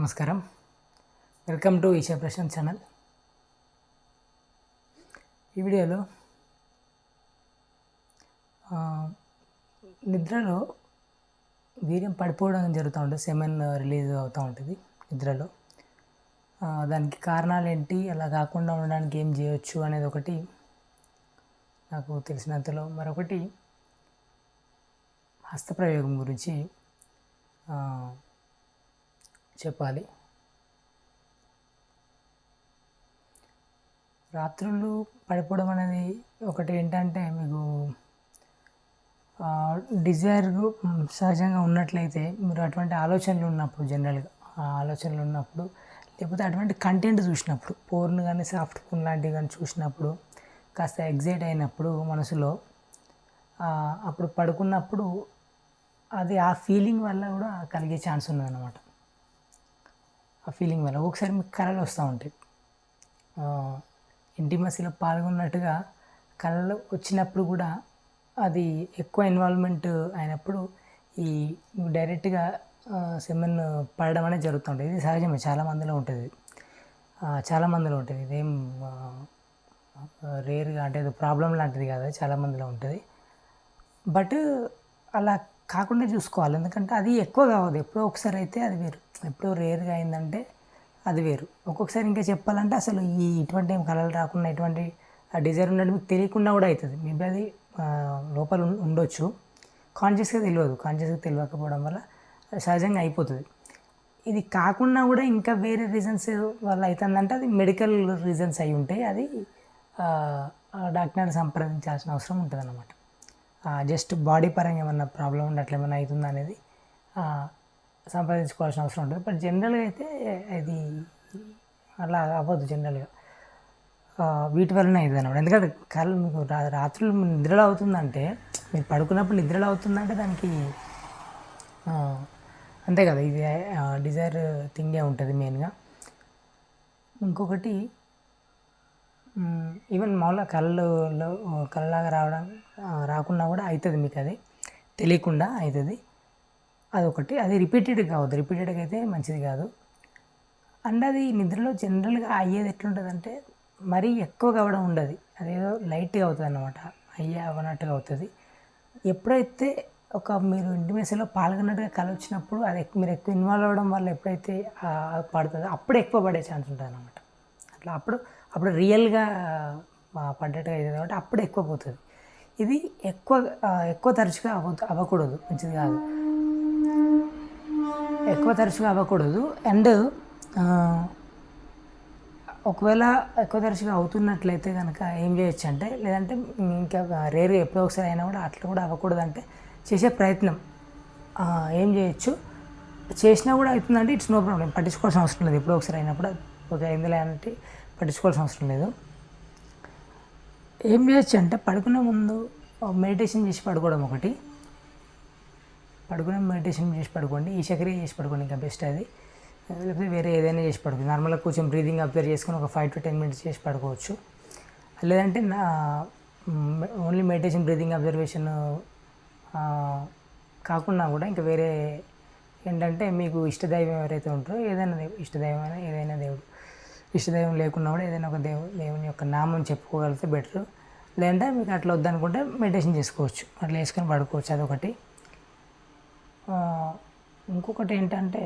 నమస్కారం. Welcome to Esha Prashanth channel. ఈ వీడియోలో నిద్రలో వీర్యం పడిపోవడం జరుగుతూ ఉంటుంది. సెమెన్ రిలీజ్ అవుతూ ఉంటుంది నిద్రలో. దానికి కారణాలు ఏంటి, అలా కాకుండా ఉండడానికి ఏం చేయొచ్చు అనేది ఒకటి నాకు తెలిసినంతలో. మరొకటి హస్తప్రయోగం గురించి చెప్పాలి. రాత్రులు పడిపోవడం అనేది ఒకటి ఏంటంటే, మీకు డిజైర్ సహజంగా ఉన్నట్లయితే, మీరు అటువంటి ఆలోచనలు ఉన్నప్పుడు, జనరల్గా ఆలోచనలు ఉన్నప్పుడు, లేకపోతే అటువంటి కంటెంట్ చూసినప్పుడు, పోర్న్ కానీ సాఫ్ట్ పోర్న్ లాంటివి కానీ చూసినప్పుడు, కాస్త ఎగ్జైట్ అయినప్పుడు మనసులో, అప్పుడు పడుకున్నప్పుడు అది ఆ ఫీలింగ్ వల్ల కూడా కలిగే ఛాన్స్ ఉన్నదన్నమాట. ఆ ఫీలింగ్ వల్ల ఒకసారి మీకు కళలు వస్తూ ఉంటాయి. ఇంటిమసీలో పాల్గొన్నట్టుగా కళలు వచ్చినప్పుడు కూడా అది ఎక్కువ ఇన్వాల్వ్మెంట్ అయినప్పుడు ఈ డైరెక్ట్గా సెమెన్ పడడం అనేది జరుగుతుంటుంది. ఇది సహజమే, చాలామందిలో ఉంటుంది. ఇదేం రేర్గా అంటే ఏదో ప్రాబ్లం లాంటిది కాదు, చాలామందిలో ఉంటుంది. బట్ అలా కాకుండా చూసుకోవాలి, ఎందుకంటే అది ఎక్కువ కావద్దు. ఎప్పుడో ఒకసారి అయితే అది వేరు, ఎప్పుడో రేర్గా అయిందంటే అది వేరు. ఒక్కొక్కసారి ఇంకా చెప్పాలంటే అసలు ఇటువంటి ఏం కళలు రాకుండా, ఇటువంటి డిజైర్ ఉన్నట్టు మీకు తెలియకుండా కూడా అవుతుంది. మేబీ అది లోపల ఉండొచ్చు, కాన్షియస్గా తెలియకపోవడం వల్ల సహజంగా అయిపోతుంది. ఇది కాకుండా కూడా ఇంకా వేరే రీజన్స్ వల్ల అవుతుందంటే అది మెడికల్ రీజన్స్ అయి ఉంటాయి. అది డాక్టర్ని సంప్రదించాల్సిన అవసరం ఉంటుంది అన్నమాట. జస్ట్ బాడీ పరంగా ఏమన్నా ప్రాబ్లం ఉండి అట్లా ఏమన్నా అవుతుందా అనేది సంప్రదించుకోవాల్సిన అవసరం ఉంటుంది. బట్ జనరల్గా అయితే అది అలా అవ్వదు. జనరల్గా వీటి వల్లనే అవుతుంది అన్నమాట. ఎందుకంటే కళ్ళు మీకు రాత్రులు నిద్రలో అవుతుందంటే, మీరు పడుకున్నప్పుడు నిద్రలో అవుతుందంటే దానికి అంతే కదా, ఇది డిజైర్ థింగే ఉంటుంది మెయిన్గా. ఇంకొకటి ఈవెన్ మామూలుగా కళ్ళలాగా రాకుండా కూడా అవుతుంది, మీకు అది తెలియకుండా అవుతుంది. అదొకటి. అది రిపీటెడ్గా కావద్దు, రిపీటెడ్గా అయితే మంచిది కాదు. అండ్ అది నిద్రలో జనరల్గా అయ్యేది ఎట్లుంటుందంటే, మరీ ఎక్కువ కావడం ఉండదు, అదేదో లైట్గా అవుతుంది అన్నమాట, అవ్వనట్టుగా అవుతుంది. ఎప్పుడైతే మీరు ఇంటిమేసీలో పాల్గొన్నట్టుగా కళ వచ్చినప్పుడు అది మీరు ఎక్కువ ఇన్వాల్వ్ అవ్వడం వల్ల ఎప్పుడైతే పడుతుందో అప్పుడు ఎక్కువ పడే ఛాన్స్ ఉంటుంది అన్నమాట. అట్లా అప్పుడు రియల్గా పడ్డట్టుగా అవుతుంది కాబట్టి అప్పుడు ఎక్కువ పోతుంది. ఇది ఎక్కువ తరచుగా అవ్వకూడదు, మంచిది కాదు. ఎక్కువ తరచుగా అవ్వకూడదు. అండ్ ఒకవేళ ఎక్కువ తరచుగా అవుతున్నట్లయితే కనుక ఏం చేయొచ్చు అంటే, లేదంటే ఇంకా రేరుగా ఎప్పుడో ఒకసారి అయినా కూడా అట్లా కూడా అవ్వకూడదు అంటే, చేసే ప్రయత్నం ఏం చేయొచ్చు. చేసినా కూడా అవుతుందంటే ఇట్స్ నో ప్రాబ్లం, పట్టించుకోవాల్సిన అవసరం లేదు. ఎప్పుడో ఒకసారి అయినప్పుడు ఒక అయిందిలే అంటే పట్టించుకోవాల్సిన అవసరం లేదు. ఏం చేయొచ్చు అంటే, పడుకునే ముందు మెడిటేషన్ చేసి పడుకోవడం ఒకటి. మెడిటేషన్ చేసి పడుకోండి, ఈ చక్రియ చేసి పడుకోండి, ఇంకా బెస్ట్ అది. లేకపోతే వేరే ఏదైనా చేసి పడుకోండి. నార్మల్గా కొంచెం బ్రీదింగ్ అబ్జర్వ్ చేసుకొని ఒక 5 to 10 minutes చేసి పడుకోవచ్చు. లేదంటే ఓన్లీ మెడిటేషన్ బ్రీదింగ్ అబ్జర్వేషన్ కాకుండా కూడా ఇంకా వేరే ఏంటంటే, మీకు ఇష్టదైవం ఎవరైతే ఉంటారో ఏదైనా దేవుడు, ఇష్టదైవం లేకున్నా కూడా ఏదైనా ఒక దేవుని యొక్క నామం చెప్పుకోగలిగితే బెటర్. లేదంటే మీకు అట్లా వద్దనుకుంటే మెడిటేషన్ చేసుకోవచ్చు, అట్లా వేసుకొని పడుకోవచ్చు. అదొకటి. ఇంకొకటి ఏంటంటే,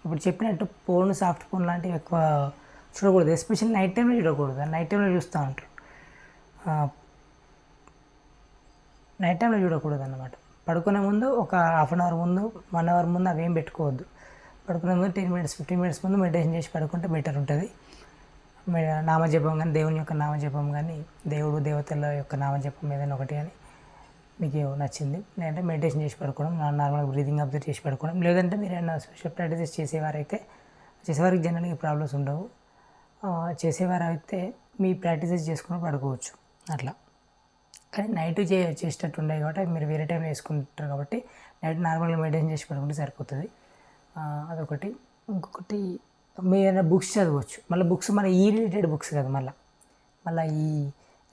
ఇప్పుడు చెప్పినట్టు పోర్న్, సాఫ్ట్ పోర్న్ లాంటివి ఎక్కువ చూడకూడదు, ఎస్పెషల్లీ నైట్ టైంలో చూడకూడదు. నైట్ టైంలో చూస్తూ ఉంటారు, నైట్ టైంలో చూడకూడదు అన్నమాట. పడుకునే ముందు ఒక 1/2 hour ముందు, 1 hour ముందు అవేం పెట్టుకోవద్దు. పడుకునే ముందు 10 minutes 15 minutes ముందు మెడిటేషన్ చేసి పడుకుంటే బెటర్ ఉంటుంది. నామజపం కానీ, దేవుని యొక్క నామజపం కానీ, దేవుడు దేవతల యొక్క నామజపం ఏదైనా ఒకటి కానీ మీకు నచ్చింది, లేదంటే మెడిటేషన్ చేసి పడుకోవడం, నార్మల్గా బ్రీదింగ్ అబ్జర్వ్ చేసి పడుకోవడం. లేదంటే మీరు ఏమైనా స్పెషల్ ప్రాక్టీసెస్ చేసేవారికి జనరల్గా ప్రాబ్లమ్స్ ఉండవు. చేసేవారైతే మీ ప్రాక్టీసెస్ చేసుకుని పడుకోవచ్చు అట్లా. కానీ నైట్ చేసేటట్టు ఉండేవి కాబట్టి మీరు వేరే టైంలో వేసుకుంటారు కాబట్టి నైట్ నార్మల్గా మెడిటేషన్ చేసి పడుకుంటే సరిపోతుంది. అదొకటి. ఇంకొకటి, మీరు ఏదైనా బుక్స్ చదవచ్చు. మళ్ళీ బుక్స్ ఈ రిలేటెడ్ బుక్స్ కాదు, మళ్ళీ ఈ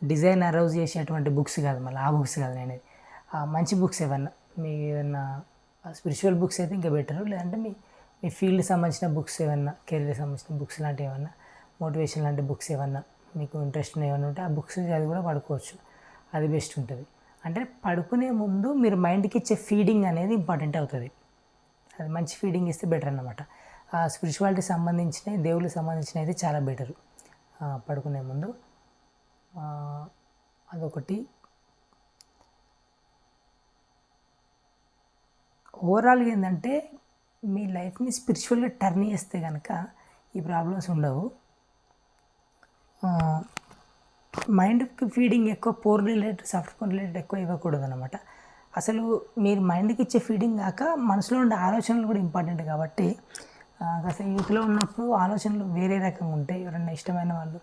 డిజైన్ అరౌజ్ చేసేటువంటి బుక్స్ కాదు, మళ్ళీ ఆ బుక్స్ కాదు. నేను మంచి బుక్స్ ఏమన్నా, మీ ఏదన్నా స్పిరిచువల్ బుక్స్ అయితే ఇంకా బెటరు. లేదంటే మీ ఫీల్డ్ సంబంధించిన బుక్స్ ఏమన్నా, కెరీర్ సంబంధించిన బుక్స్ లాంటివి ఏమన్నా, మోటివేషన్ లాంటి బుక్స్ ఏమన్నా మీకు ఇంట్రెస్ట్ ఏమన్నా ఉంటే ఆ బుక్స్ చదివి కూడా పడుకోవచ్చు. అది బెస్ట్ ఉంటుంది. అంటే పడుకునే ముందు మీరు మైండ్కి ఇచ్చే ఫీడింగ్ అనేది ఇంపార్టెంట్ అవుతుంది. అది మంచి ఫీడింగ్ ఇస్తే బెటర్ అన్నమాట. స్పిరిచువాలిటీ సంబంధించినవి, దేవుళ్ళకి సంబంధించినవి అయితే చాలా బెటరు పడుకునే ముందు. అదొకటి. ఓవరాల్గా ఏంటంటే మీ లైఫ్ని స్పిరిచువల్గా టర్న్ చేస్తే కనుక ఈ ప్రాబ్లమ్స్ ఉండవు. మైండ్కి ఫీడింగ్ ఎక్కువ porn related, soft porn related ఎక్కువ ఇవ్వకూడదు అనమాట. అసలు మీరు మైండ్కి ఇచ్చే ఫీడింగ్ కాక మనసులో ఉండే ఆలోచనలు కూడా ఇంపార్టెంట్ కాబట్టి అసలు యూత్లో ఉన్నప్పుడు ఆలోచనలు వేరే రకంగా ఉంటాయి. ఎవరైనా ఇష్టమైన వాళ్ళు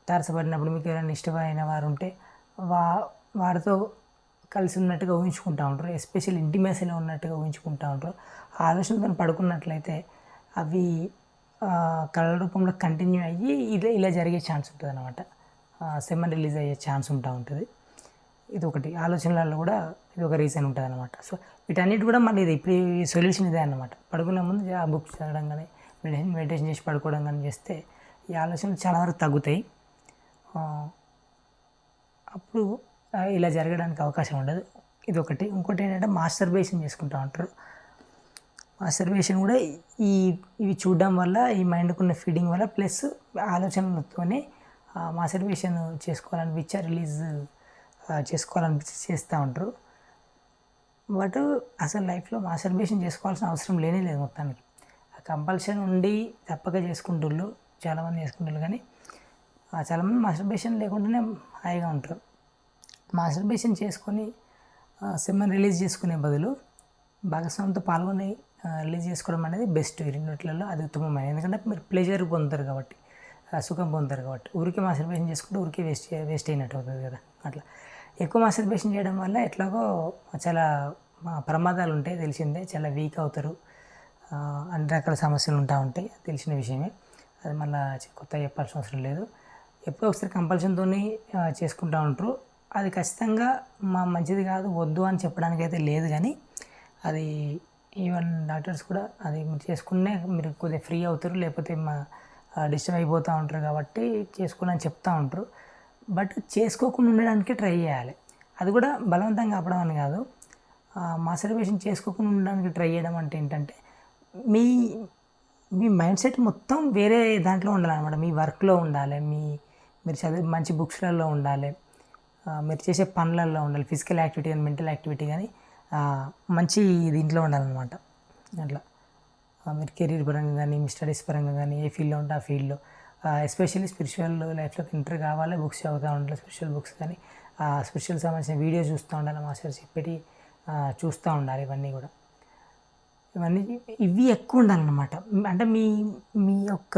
తారసపడినప్పుడు మీకు ఎవరైనా ఇష్టమైన వారు ఉంటే వారితో కలిసి ఉన్నట్టుగా ఊహించుకుంటూ ఉంటారు. ఎస్పెషల్ ఇంటిమేసీలో ఉన్నట్టుగా ఊహించుకుంటూ ఉంటారు. ఆ ఆలోచనతో పడుకున్నట్లయితే అవి కళ రూపంలో కంటిన్యూ అయ్యి ఇలా జరిగే ఛాన్స్ ఉంటుంది అనమాట. సెమన్ రిలీజ్ అయ్యే ఛాన్స్ ఉంటుంది. ఇది ఒకటి. ఆలోచనలలో కూడా ఇది ఒక రీజన్ ఉంటుంది అనమాట. సో వీటన్నిటి కూడా మళ్ళీ ఇది ఇప్పుడు ఈ సొల్యూషన్ ఇదే అనమాట. పడుకునే ముందు ఆ బుక్స్ చదవడం కానీ, మెడిటేషన్ చేసి పడుకోవడం కానీ చేస్తే ఈ ఆలోచనలు చాలా వరకు తగ్గుతాయి. అప్పుడు ఇలా జరగడానికి అవకాశం ఉండదు. ఇది ఒకటి. ఇంకోటి ఏంటంటే మాస్టర్బేషన్ చేసుకుంటూ ఉంటారు. మాస్టర్బేషన్ కూడా ఇవి చూడడం వల్ల, ఈ మైండ్కు ఉన్న ఫీడింగ్ వల్ల ప్లస్ ఆలోచనలతోనే మాస్టర్బేషన్ చేసుకోవాలనిపించి రిలీజ్ చేసుకోవాలనిపించి చేస్తూ ఉంటారు. బట్ అసలు లైఫ్లో మాస్టర్బేషన్ చేసుకోవాల్సిన అవసరం లేనే లేదు మొత్తానికి. కంపల్షన్ ఉండి తప్పక చేసుకుంటుళ్ళు, చాలామంది చేసుకుంటారు. కానీ చాలామంది మాస్టర్బేషన్ లేకుండానే హాయిగా ఉంటారు. మాస్టర్బేషన్ చేసుకొని సెమన్ రిలీజ్ చేసుకునే బదులు భాగస్వామితో పాల్గొని రిలీజ్ చేసుకోవడం అనేది బెస్ట్. ఈ రెండిట్లలో అది ఉత్తమమైనది. ఎందుకంటే మీరు ప్లెజర్ పొందుతారు కాబట్టి, సుఖం పొందుతారు కాబట్టి. ఊరికే మాస్టర్బేషన్ చేసుకుంటే ఊరికే వేస్ట్ అయినట్టు అవుతుంది కదా. అట్లా ఎక్కువ మాస్టర్బేషన్ చేయడం వల్ల ఎట్లాగో చాలా ప్రమాదాలు ఉంటాయి, తెలిసిందే. చాలా వీక్ అవుతారు, అన్ని రకాల సమస్యలు ఉంటాయి, తెలిసిన విషయమే. అది మళ్ళీ కొత్తగా చెప్పాల్సిన అవసరం లేదు. ఎప్పుడో ఒకసారి కంపల్షన్తో చేసుకుంటూ ఉంటారు. అది ఖచ్చితంగా మంచిది కాదు, వద్దు అని చెప్పడానికి అయితే లేదు. కానీ అది ఈవెన్ డాక్టర్స్ కూడా అది మీరు చేసుకునే మీరు కొద్దిగా ఫ్రీ అవుతారు, లేకపోతే డిస్టర్బ్ అయిపోతూ ఉంటారు కాబట్టి చేసుకోవాలని చెప్తూ ఉంటారు. బట్ చేసుకోకుండా ఉండడానికి ట్రై చేయాలి. అది కూడా బలవంతంగా ఆపడం అని కాదు. మాస్టర్బేషన్ చేసుకోకుండా ఉండడానికి ట్రై చేయడం అంటే ఏంటంటే మీ మైండ్ సెట్ మొత్తం వేరే దాంట్లో ఉండాలన్నమాట. మీ వర్క్లో ఉండాలి, మీరు చదివే మంచి బుక్స్లలో ఉండాలి, మీరు చేసే పనులలో ఉండాలి. ఫిజికల్ యాక్టివిటీ కానీ మెంటల్ యాక్టివిటీ కానీ మంచి దీంట్లో ఉండాలన్నమాట. అట్లా మీరు కెరీర్ పరంగా కానీ, మీ స్టడీస్ పరంగా కానీ, ఏ ఫీల్డ్లో ఉంటే ఆ ఫీల్డ్లో, ఎస్పెషల్లీ స్పిరిచువల్ లైఫ్లోకి ఎంటర్ కావాలి. బుక్స్ చదువుతూ ఉండాలి, స్పిరిచువల్ బుక్స్ కానీ, స్పిరిచువల్ సంబంధించిన వీడియోస్ చూస్తూ ఉండాలి, మాస్టర్స్ చెప్పేటి చూస్తూ ఉండాలి. ఇవి ఎక్కువ ఉండాలన్నమాట. అంటే మీ యొక్క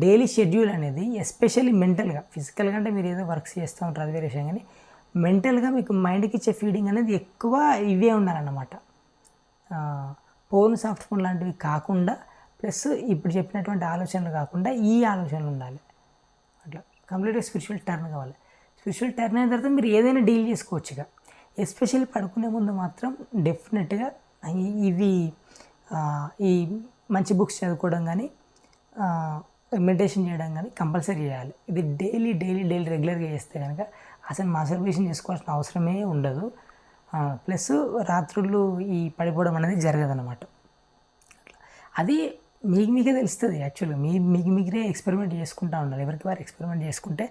డైలీ షెడ్యూల్ అనేది ఎస్పెషల్లీ మెంటల్గా, ఫిజికల్గా అంటే మీరు ఏదో వర్క్స్ చేస్తూ ఉంటారు, అది వేరే విషయం. కానీ మెంటల్గా మీకు మైండ్కి ఇచ్చే ఫీడింగ్ అనేది ఎక్కువ ఇవే ఉండాలన్నమాట. ఫోన్, సాఫ్ట్ ఫోన్ లాంటివి కాకుండా, ప్లస్ ఇప్పుడు చెప్పినటువంటి ఆలోచనలు కాకుండా ఈ ఆలోచనలు ఉండాలి. అట్లా కంప్లీట్గా స్పిరిచువల్ టర్న్ కావాలి. స్పిరిచువల్ టర్న్ అయిన తర్వాత మీరు ఏదైనా డీల్ చేసుకోవచ్చు. ఇక ఎస్పెషల్లీ పడుకునే ముందు మాత్రం డెఫినెట్గా ఈ మంచి బుక్స్ చదువుకోవడం కానీ, మెడిటేషన్ చేయడం కానీ కంపల్సరీ చేయాలి. ఇది డైలీ రెగ్యులర్గా చేస్తే కనుక అసలు మాస్టర్బేషన్ చేసుకోవాల్సిన అవసరమే ఉండదు. ప్లస్ రాత్రులు ఈ పడిపోవడం అనేది జరగదన్నమాట. అది మీకే తెలుస్తుంది. యాక్చువల్గా మీరే ఎక్స్పెరిమెంట్ చేసుకుంటూ ఉండాలి. ఎవరికి వారు ఎక్స్పెరిమెంట్ చేసుకుంటే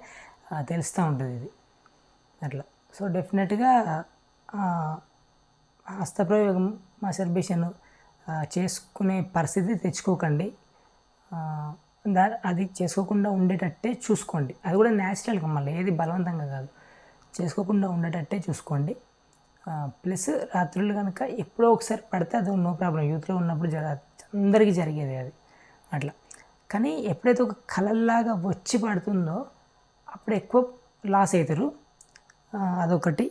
తెలుస్తూ ఉంటుంది ఇది. అట్లా. సో డెఫినెట్గా హస్తప్రయోగం, మాస్టర్బేషన్ చేసుకునే పరిస్థితి తెచ్చుకోకండి. అది చేసుకోకుండా ఉండేటట్టే చూసుకోండి. అది కూడా న్యాచురల్గా, మళ్ళీ ఏది బలవంతంగా కాదు, చేసుకోకుండా ఉండేటట్టే చూసుకోండి. ప్లస్ రాత్రులు కనుక ఎప్పుడో ఒకసారి పడితే అది నో ప్రాబ్లం. యూత్లో ఉన్నప్పుడు అందరికీ జరిగేది అది అట్లా. కానీ ఎప్పుడైతే ఒక కలల్లాగా వచ్చి పడుతుందో అప్పుడు ఎక్కువ లాస్ అవుతారు. అదొకటి.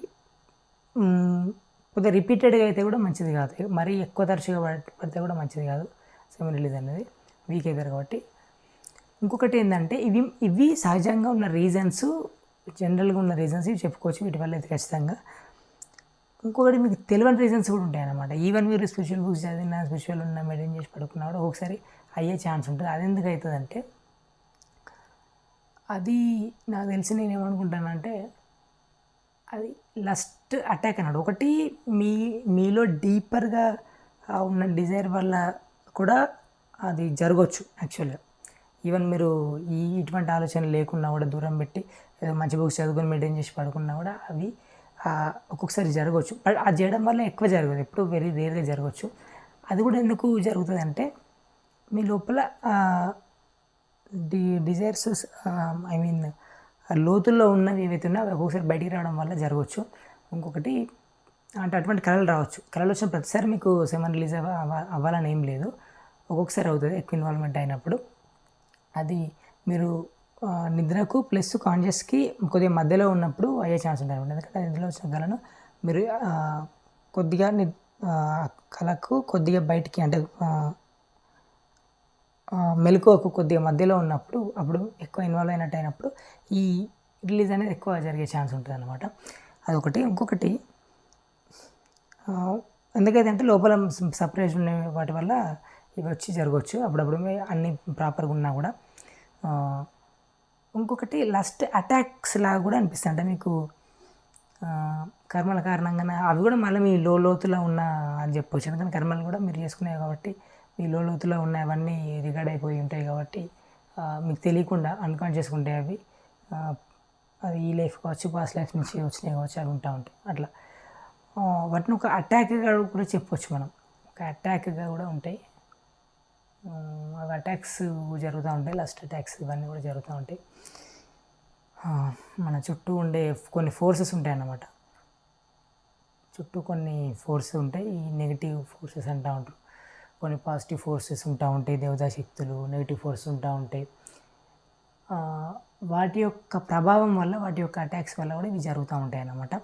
కొద్దిగా రిపీటెడ్గా అయితే కూడా మంచిది కాదు. మరీ ఎక్కువ తరచుగా పడితే కూడా మంచిది కాదు. సెమన్ రిలీజ్ అనేది వీక్ అవుతారు కాబట్టి. ఇంకొకటి ఏంటంటే ఇవి సహజంగా ఉన్న రీజన్స్, జనరల్గా ఉన్న రీజన్స్ ఇవి చెప్పుకోవచ్చు. వీటి వల్ల అయితే ఖచ్చితంగా ఇంకొకటి మీకు తెలియని రీజన్స్ కూడా ఉంటాయి అన్నమాట. ఈవెన్ మీరు స్పిరిచువల్ బుక్స్ చదివినా, స్పిరిచువల్ ఉన్న మెయింటైన్ చేసి పడుకున్నా కూడా ఒక్కొక్కసారి అయ్యే ఛాన్స్ ఉంటుంది. అది ఎందుకు అవుతుందంటే, అది నాకు తెలిసి నేను ఏమనుకుంటానంటే అది లస్ట్ అటాక్ అన్నాడు. ఒకటి మీలో డీపర్గా ఉన్న డిజైర్ వల్ల కూడా అది జరగవచ్చు యాక్చువల్గా. ఈవెన్ మీరు ఇటువంటి ఆలోచన లేకున్నా కూడా దూరం పెట్టి ఏదో మంచి బుక్స్ చదువుకొని మెయింటైన్ చేసి పడుకున్నా కూడా అవి ఒక్కొక్కసారి జరగవచ్చు. బట్ అది చేయడం వల్ల ఎక్కువ జరగదు, ఎప్పుడు వెరీ రేర్గా జరగవచ్చు. అది కూడా ఎందుకు జరుగుతుంది అంటే మీ లోపల డిజైర్స్ ఐ మీన్ లోతుల్లో ఉన్నవి ఏవైతే ఉన్నాయో అవి ఒక్కొక్కసారి బయటికి రావడం వల్ల జరగవచ్చు. ఇంకొకటి అంటే అటువంటి కళలు రావచ్చు. కళలు వచ్చిన ప్రతిసారి మీకు సెమన్ రిలీజ్ అవ్వాలని ఏం లేదు, ఒక్కొక్కసారి అవుతుంది ఎక్కువ ఇన్వాల్వ్మెంట్ అయినప్పుడు. అది మీరు నిద్రకు ప్లస్ కాన్షియస్కి కొద్దిగా మధ్యలో ఉన్నప్పుడు అయ్యే ఛాన్స్ ఉంటుంది అనమాట. ఎందుకంటే నిద్రలో వచ్చిన కళను మీరు కొద్దిగా కళకు కొద్దిగా బయటికి అంటే మెలకువకు కొద్దిగా మధ్యలో ఉన్నప్పుడు అప్పుడు ఎక్కువ ఇన్వాల్వ్ అయినప్పుడు ఈ రిలీజ్ అనేది ఎక్కువ జరిగే ఛాన్స్ ఉంటుంది అన్నమాట. అదొకటి. ఇంకొకటి ఎందుకైతే అంటే లోపల సపరేషన్ ఉండే వాటి వల్ల ఇవి వచ్చి జరగవచ్చు అప్పుడప్పుడు అన్నీ ప్రాపర్గా ఉన్నా కూడా. ఇంకొకటి లస్ట్ అటాక్స్ లాగా కూడా అనిపిస్తుంది. అంటే మీకు కర్మల కారణంగానే అవి కూడా మళ్ళీ మీ లోతులో ఉన్న అని చెప్పవచ్చు. ఎందుకంటే కర్మలు కూడా మీరు చేసుకునేవి కాబట్టి మీ లోతులో ఉన్న అవన్నీ రికార్డ్ అయిపోయి ఉంటాయి కాబట్టి మీకు తెలియకుండా అన్కాన్షియస్గా ఉంటాయి అవి. అది ఈ లైఫ్ కావచ్చు, పాస్ట్ లైఫ్ నుంచి వచ్చినాయి కావచ్చు, అవి ఉంటాయి అట్లా. వాటిని ఒక అటాక్గా కూడా చెప్పవచ్చు మనం. ఒక అటాక్గా కూడా ఉంటాయి. అవి అటాక్స్ జరుగుతూ ఉంటాయి, లస్ట్ అటాక్స్ ఇవన్నీ కూడా జరుగుతూ ఉంటాయి. మన చుట్టూ ఉండే కొన్ని ఫోర్సెస్ ఉంటాయి అన్నమాట. చుట్టూ కొన్ని ఫోర్సెస్ ఉంటాయి, ఈ నెగిటివ్ ఫోర్సెస్ అంటూ ఉంటారు. కొన్ని పాజిటివ్ ఫోర్సెస్ ఉంటా ఉంటాయి, దేవతా శక్తులు. నెగిటివ్ ఫోర్సెస్ ఉంటా ఉంటాయి. వాటి యొక్క ప్రభావం వల్ల, వాటి యొక్క అటాక్స్ వల్ల కూడా ఇవి జరుగుతూ ఉంటాయి అన్నమాట.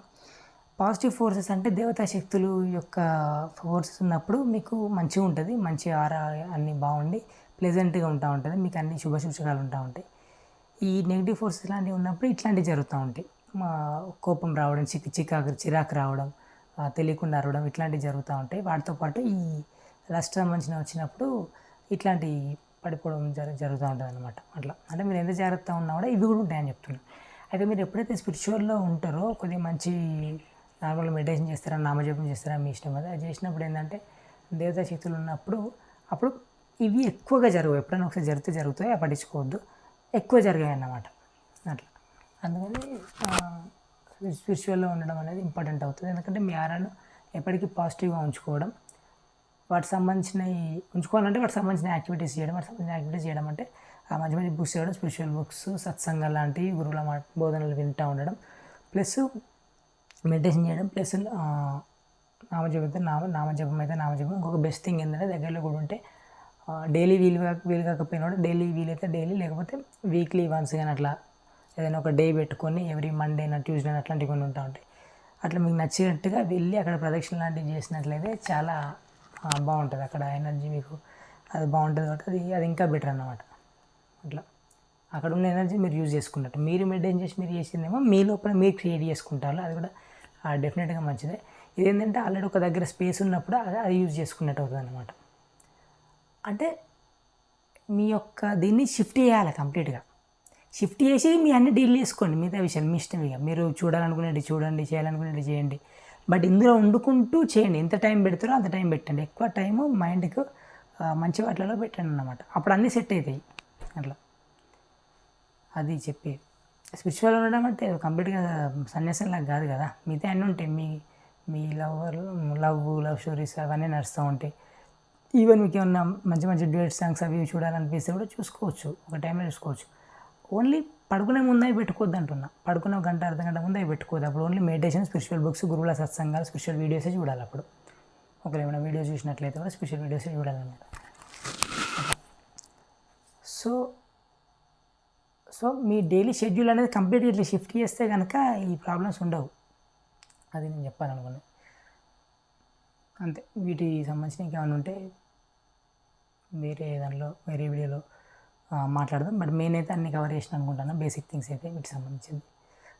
పాజిటివ్ ఫోర్సెస్ అంటే దేవతా శక్తులు యొక్క ఫోర్సెస్ ఉన్నప్పుడు మీకు మంచిగా ఉంటుంది, మంచి ఆరా అన్నీ బాగుండి ప్లెజెంట్గా ఉంటా ఉంటుంది, మీకు అన్ని శుభసూచకాలు ఉంటా ఉంటాయి. ఈ నెగిటివ్ ఫోర్సెస్ లాంటివి ఉన్నప్పుడు ఇట్లాంటివి జరుగుతూ ఉంటాయి. కోపం రావడం, చిరాకు రావడం, తెలియకుండా అరవడం, ఇట్లాంటివి జరుగుతూ ఉంటాయి. వాటితో పాటు ఈ లస్ట్ సంబంధించిన వచ్చినప్పుడు ఇట్లాంటి పడిపోవడం జరుగుతూ ఉంటుంది అనమాట. అట్లా అంటే మీరు ఎంత జాగ్రత్త ఉన్నా కూడా ఇవి కూడా ఉంటాయని చెప్తున్నాను. అయితే మీరు ఎప్పుడైతే స్పిరిచువల్లో ఉంటారో కొద్దిగా మంచి నార్మల్గా మెడిటేషన్ చేస్తారా, నామజపం చేస్తారా, మీ ఇష్టం. అది చేసినప్పుడు ఏంటంటే దేవతా శక్తులు ఉన్నప్పుడు అప్పుడు ఇవి ఎక్కువగా జరగవు. ఎప్పుడైనా ఒకసారి జరుగుతాయి, అవి పట్టించుకోవద్దు, ఎక్కువ జరిగాయి అన్నమాట. అట్లా అందుకని స్పిరిచువల్లో ఉండడం అనేది ఇంపార్టెంట్ అవుతుంది. ఎందుకంటే మీ ఆరాను ఎప్పటికీ పాజిటివ్గా ఉంచుకోవడం, వాటికి సంబంధించినవి ఉంచుకోవాలంటే వాటికి సంబంధించిన యాక్టివిటీస్ చేయడం అంటే మంచి మంచి బుక్స్ చదవడం, స్పిరిచువల్ బుక్స్, సత్సంగం లాంటివి, గురువుల బోధనలు వింటూ ఉండడం, ప్లస్ మెడిటేషన్ చేయడం, ప్లస్ నామజపం అయితే నామజపం. ఇంకొక బెస్ట్ థింగ్ ఏంటంటే దగ్గరలో కూడా ఉంటే డైలీ వీలు కాకపోయినా కూడా డైలీ వీలైతే డైలీ, లేకపోతే వీక్లీ వన్స్ కానీ అట్లా ఏదైనా ఒక డే పెట్టుకొని ఎవ్రీ మండే ట్యూస్డే అట్లాంటివి కొన్ని ఉంటా ఉంటాయి. అట్లా మీకు నచ్చినట్టుగా వెళ్ళి అక్కడ ప్రదక్షిణ లాంటివి చేసినట్లయితే చాలా బాగుంటుంది. అక్కడ ఎనర్జీ మీకు అది బాగుంటుంది కాబట్టి అది ఇంకా బెటర్ అన్నమాట. అట్లా అక్కడ ఉన్న ఎనర్జీ మీరు యూజ్ చేసుకున్నట్టు, మీరు మెయింటైన్ చేసి మీరు చేసిందేమో మీ లోపల మీరు క్రియేట్ చేసుకుంటారు, అది కూడా డెఫినెట్గా మంచిదే. ఇదేంటంటే ఆల్రెడీ ఒక దగ్గర స్పేస్ ఉన్నప్పుడు అది యూజ్ చేసుకున్నట్టు అవుతుంది అన్నమాట. అంటే మీ యొక్క దీన్ని షిఫ్ట్ చేయాలి కంప్లీట్గా. షిఫ్ట్ చేసి మీ అన్ని డీల్ చేసుకోండి, మిగతా విషయాలు మీ ఇష్టం. ఇక మీరు చూడాలనుకునేది చూడండి, చేయాలనుకునేది చేయండి, బట్ ఇందులో వండుకుంటూ చేయండి. ఎంత టైం పెడతారో అంత టైం పెట్టండి. ఎక్కువ టైము మైండ్కు మంచి వాటిలలో పెట్టండి అన్నమాట. అప్పుడు అన్నీ సెట్ అవుతాయి. అట్లా అది చెప్పేది. స్పిరిచువల్ ఉండడం అంటే కంప్లీట్గా సన్యాసంలాగా కాదు కదా, మిగతా అన్నీ ఉంటాయి. మీ లవ్ స్టోరీస్ అవన్నీ నడుస్తూ ఉంటాయి. ఈవెన్ మీకు ఏమన్నా మంచి మంచి డ్యూయట్ సాంగ్స్ అవి చూడాలనిపిస్తే కూడా చూసుకోవచ్చు, ఒక టైంలో చూసుకోవచ్చు. ఓన్లీ పడుకునే ముందు అవి పెట్టుకోవద్దు అంటున్నా. పడుకునే గంట అర్ధగంట ముందు అవి పెట్టుకోవద్దు. అప్పుడు ఓన్లీ మెడిటేషన్, స్పిరిచువల్ బుక్స్, గురువుల సత్సంగాలు, స్పిరిచువల్ వీడియోసే చూడాలి. అప్పుడు ఒకవేళ ఏమైనా వీడియో చూసినట్లయితే కూడా స్పిరిచువల్ వీడియోసే చూడాలన్నమాట. సో మీ డైలీ షెడ్యూల్ అనేది కంప్లీట్గా ఇట్లా షిఫ్ట్ చేస్తే కనుక ఈ ప్రాబ్లమ్స్ ఉండవు. అది నేను చెప్పాలనుకున్నాను. అంతే. వీటికి సంబంధించిన ఇంకేమైనా ఉంటే వేరే వీడియోలో మాట్లాడదాం. బట్ మెయిన్ అయితే అన్ని కవర్ చేసిన అనుకుంటాను. బేసిక్ థింగ్స్ అయితే వీటికి సంబంధించింది.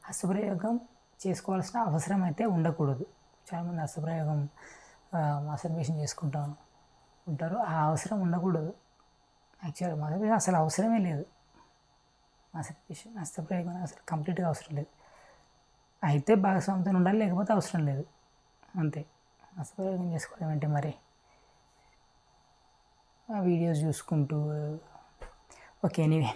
హస్తప్రయోగం చేసుకోవాల్సిన అవసరం అయితే ఉండకూడదు. చాలామంది హస్తప్రయోగం మాస్టర్బేషన్ చేసుకుంటూ ఉంటారు. ఆ అవసరం ఉండకూడదు. యాక్చువల్గా మాస్టర్బేషన్ అసలు అవసరమే లేదు. మాస్టర్బేషన్ హస్తప్రయోగం అసలు కంప్లీట్గా అవసరం లేదు. అయితే భాగస్వామితో ఉండాలి, లేకపోతే అవసరం లేదు, అంతే. హస్తప్రయోగం చేసుకోవడం ఏంటి మరి? వీడియోస్ చూసుకుంటూ ఓకే. ఎనీవే